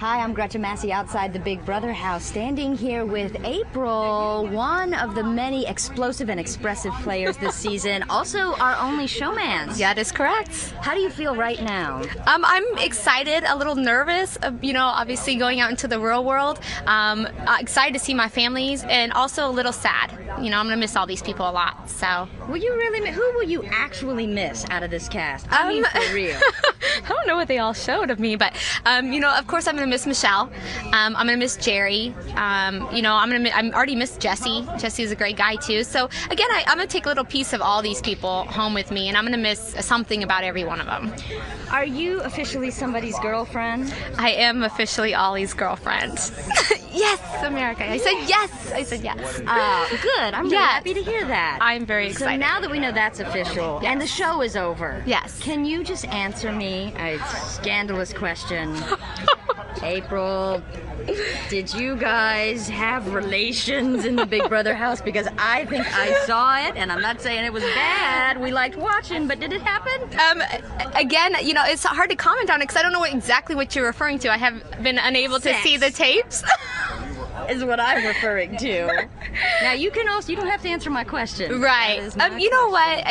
Hi, I'm Gretchen Massey outside the Big Brother house, standing here with April, one of the many explosive and expressive players this season, also our only showman. Yeah, that is correct. How do you feel right now? I'm excited, a little nervous, obviously going out into the real world. Excited to see my families, and also a little sad. I'm going to miss all these people a lot, so. Will you really who will you actually miss out of this cast? I mean, for real. I don't know what they all showed of me, but, of course I'm going to miss Michelle. I'm going to miss Jerry. I'm already missed Jesse. Jesse is a great guy, too. So, again, I'm going to take a little piece of all these people home with me, and I'm going to miss something about every one of them. Are you officially somebody's girlfriend? I am officially Ollie's girlfriend. Yes, America. I said yes. I said yes. Good. I'm really happy to hear that. I'm very excited. So now that we know that's official, and the show is over, yes, can you just answer me a scandalous question? April, did you guys have relations in the Big Brother house? Because I think I saw it, and I'm not saying it was bad. We liked watching, but did it happen? Again, it's hard to comment on it because I don't know exactly what you're referring to. I have been unable to see the tapes. Is what I'm referring to. Now you don't have to answer my question. Right. You know what?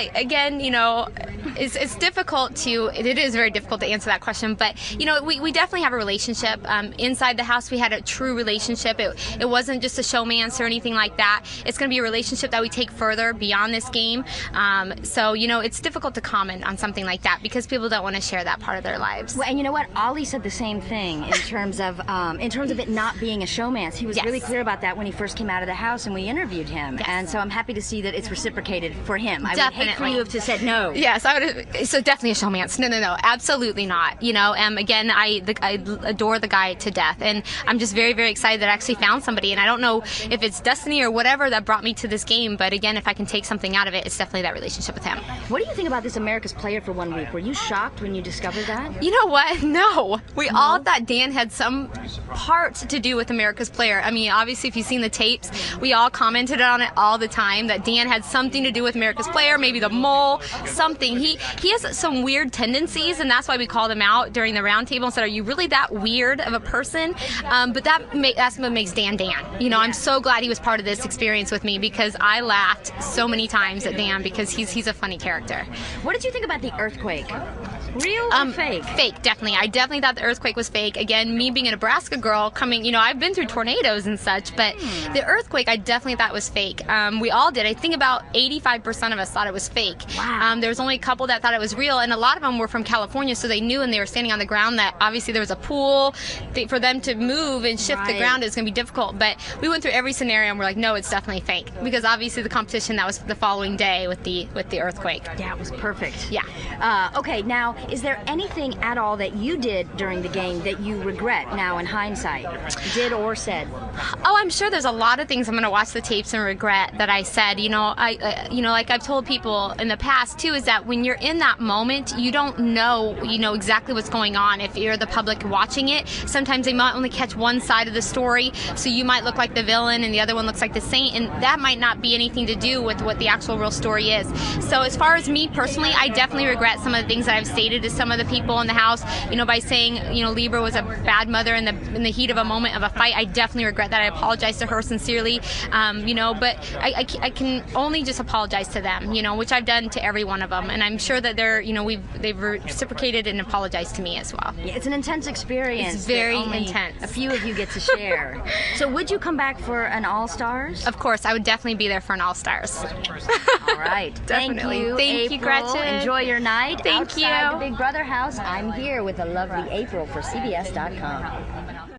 It's difficult it is very difficult to answer that question, but we definitely have a relationship. Inside the house we had a true relationship. It wasn't just a showmance or anything like that. It's going to be a relationship that we take further beyond this game. So it's difficult to comment on something like that because people don't want to share that part of their lives. Well, and you know what? Ollie said the same thing in terms of it not being a showmance. He was really clear about that when he first came out of the house and we interviewed him. Yes. And so I'm happy to see that it's reciprocated for him. I would hate for you to have said no. Yes, I would. So definitely a showmance. No, absolutely not. Again, I adore the guy to death, and I'm just very, very excited that I actually found somebody. And I don't know if it's destiny or whatever that brought me to this game, but again, if I can take something out of it, it's definitely that relationship with him. What do you think about this America's Player for 1 week? Were you shocked when you discovered that? You know what? No. We all thought Dan had some part to do with America's Player. I mean, obviously, if you've seen the tapes, we all commented on it all the time that Dan had something to do with America's Player, maybe the mole, something. He has some weird tendencies, and that's why we called him out during the roundtable and said, "Are you really that weird of a person?" But that's what makes Dan Dan. I'm so glad he was part of this experience with me because I laughed so many times at Dan because he's a funny character. What did you think about the earthquake? Real or fake? Fake, definitely. I definitely thought the earthquake was fake. Again, me being a Nebraska girl coming, I've been through tornadoes and such, but the earthquake I definitely thought was fake. We all did. I think about 85% of us thought it was fake. Wow. There was only a couple that thought it was real, and a lot of them were from California, so they knew, and they were standing on the ground, that obviously there was a pool. For them to move and shift the ground is going to be difficult, but we went through every scenario and we're like, no, it's definitely fake, because obviously the competition, that was the following day with the earthquake. Yeah, it was perfect. Yeah. Okay, now, is there anything at all that you did during the game that you regret now in hindsight? Did or said? Oh, I'm sure there's a lot of things I'm going to watch the tapes and regret that I said. Like I've told people in the past too, is that when you're in that moment, you don't know, exactly what's going on. If you're the public watching it, sometimes they might only catch one side of the story, so you might look like the villain and the other one looks like the saint, and that might not be anything to do with what the actual real story is. So as far as me personally, I definitely regret some of the things that I've stated to some of the people in the house, by saying, Libra was a bad mother in the heat of a moment of a fight. I definitely regret that. I apologize to her sincerely, but I can only just apologize to them, which I've done to every one of them, and I'm sure that they've reciprocated and apologized to me as well. Yeah, it's an intense experience. It's very intense. A few of you get to share. So would you come back for an All-Stars? Of course, I would definitely be there for an All-Stars. All right. Definitely. Thank you, Gretchen. Enjoy your night. Thank you. Outside the Big Brother house. I'm here with the lovely April for CBS.com.